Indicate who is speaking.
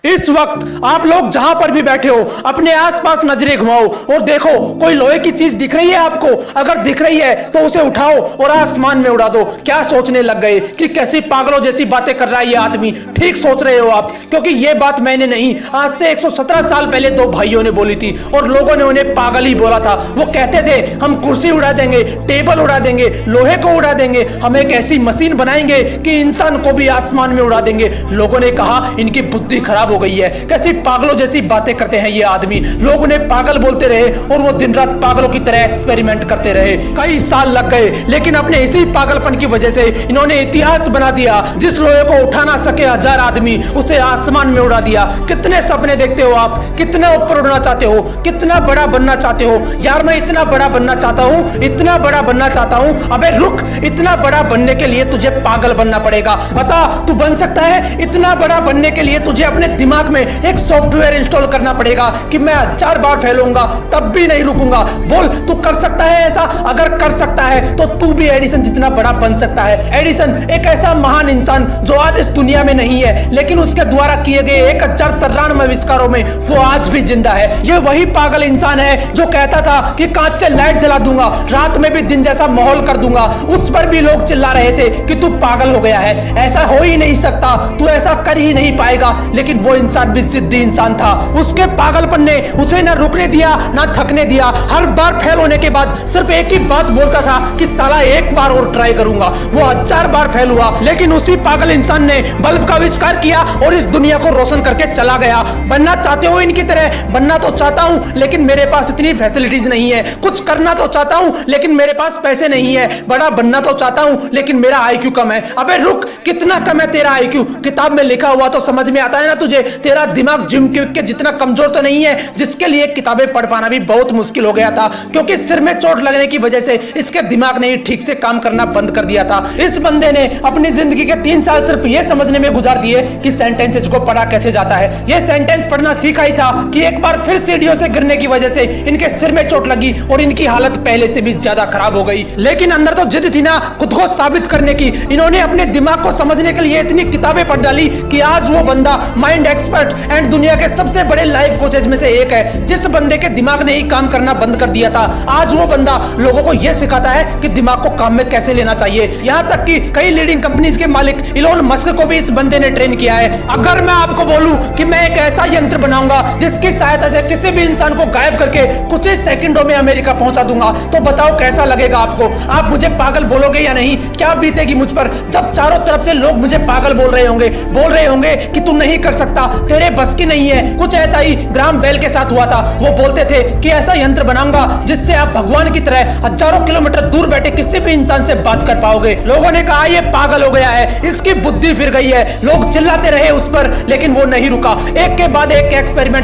Speaker 1: इस वक्त आप लोग जहां पर भी बैठे हो अपने आसपास नजरें घुमाओ और देखो कोई लोहे की चीज दिख रही है आपको। अगर दिख रही है तो उसे उठाओ और आसमान में उड़ा दो। क्या सोचने लग गए कि कैसी पागलों जैसी बातें कर रहा है ये आदमी। ठीक सोच रहे हो आप, क्योंकि ये बात मैंने नहीं, आज से 117 साल पहले दो भाइयों ने बोली थी और लोगों ने उन्हें पागल ही बोला था। वो कहते थे हम कुर्सी उड़ा देंगे, टेबल उड़ा देंगे, लोहे को उड़ा देंगे, हम एक ऐसी मशीन बनाएंगे कि इंसान को भी आसमान में उड़ा देंगे। लोगों ने कहा इनकी बुद्धि खराब हो गई है, कैसी पागलों जैसी बातें करते हैं ये आदमी। लोग उन्हें पागल बोलते रहे और वो दिन रात पागलों की तरह एक्सपेरिमेंट करते रहे। कई साल लग गए, लेकिन अपने इसी पागलपन की वजह से इन्होंने इतिहास बना दिया। जिस लोहे को उठा ना सके 1000 आदमी, उसे आसमान में उड़ा दिया। कितने सपने देखते हो आप, कितना ऊपर उड़ना चाहते हो, कितना बड़ा बनना चाहते हो। यार मैं इतना बड़ा बनना चाहता हूं, इतना बड़ा बनना चाहता हूं। अबे रुक, इतना बड़ा बनने के लिए तुझे पागल बनना पड़ेगा। बता तू बन सकता है? इतना बड़ा बनने के लिए तुझे अपने दिमाग में एक सॉफ्टवेयर इंस्टॉल करना पड़ेगा कि मैं 1000 बार फैलूंगा तब भी नहीं रुकूंगा। बोल तू कर सकता है ऐसा? अगर कर सकता है तो तू भी एडिसन जितना बड़ा बन सकता है। एडिसन एक ऐसा महान इंसान जो आज इस दुनिया में नहीं है, लेकिन उसके द्वारा किए गए 1093 आविष्कारों में वो आज भी जिंदा है। ये वही पागल इंसान है जो कहता था कि कांच से लाइट जला दूंगा, रात में भी दिन जैसा माहौल कर दूंगा। उस पर भी लोग चिल्ला रहे थे कि तू पागल हो गया है, ऐसा हो ही नहीं सकता, तू ऐसा कर ही नहीं पाएगा। लेकिन वो इंसान भी जिद्दी इंसान था। उसके पागलपन ने उसे ना रुकने दिया ना थकने दिया। हर बार फेल होने के बाद सिर्फ एक ही बात बोलता था कि साला एक बार और ट्राई करूंगा। वो 1000 बार फेल हुआ, लेकिन उसी पागल इंसान ने बल्ब का आविष्कार किया और इस दुनिया को रोशन करके चला गया। बनना चाहते हो इनकी तरह? बनना तो चाहता हूं, लेकिन मेरे पास इतनी फैसिलिटीज नहीं है। कुछ करना तो चाहता हूं, लेकिन मेरे पास पैसे नहीं है। बड़ा बनना तो चाहता हूं, लेकिन मेरा आईक्यू कम है। अबे रुक, कितना कम है तेरा आईक्यू? किताब में लिखा हुआ तो समझ में आता है ना तुझे। तेरा दिमाग जिम के जितना कमजोर तो नहीं है, जिसके लिए किताबें पढ़ पाना भी बहुत मुश्किल हो गया था, क्योंकि सिर में चोट लगने की वजह से इसके दिमाग ने ठीक से काम करना बंद कर दिया था। इस बंदे ने अपनी जिंदगी के 3 साल सिर्फ ये समझने में गुजार दिए कि सेंटेंसेस को पढ़ा कैसे जाता है। ये सेंटेंस पढ़ना सीखा ही था कि एक बार फिर सीढ़ियों से गिरने की वजह से इनके सिर में चोट लगी और इनकी हालत पहले से भी ज्यादा खराब हो गई। लेकिन अंदर तो जिद थी ना खुद को साबित करने की। इन्होंने अपने दिमाग को समझने के लिए इतनी किताबें पढ़ डाली कि आज वो बंदा माइंड एक्सपर्ट एंड दुनिया के सबसे बड़े लाइफ कोचेज में से एक है। जिस बंदे के दिमाग ने ही काम करना बंद कर दिया था, आज वो बंदा लोगों को यह सिखाता है कि दिमाग को काम में कैसे लेना चाहिए। यहां तक कि कई लीडिंग कंपनीज के मालिक इलोन मस्क को भी इस बंदे ने ट्रेन किया है। अगर मैं आपको बोलूं कि मैं एक ऐसा यंत्र बनाऊंगा जिसकी सहायता से किसी भी इंसान को गायब करके कुछ ही सेकंडों में अमेरिका पहुंचा दूंगा, तो बताओ कैसा लगेगा आपको? आप मुझे पागल बोलोगे या नहीं? क्या बीतेगी मुझ पर जब चारों तरफ से लोग मुझे पागल बोल रहे होंगे कि तू नहीं कर सकता, तेरे बस की नहीं है। कुछ ऐसा ही ग्राहम बेल के साथ हुआ था। वो बोलते थे कि ऐसा यंत्र बनाऊंगा जिससे आप भगवान की तरह हजारों किलोमीटर दूर बैठे किसी भी इंसान से बात कर पाओगे। लोगों ने कहा ये पागल हो गया है, इसकी बुद्धि फिर गई है। लोग चिल्लाते रहे उस पर, लेकिन वो नहीं रुका। एक के बाद एक एक्सपेरिमेंट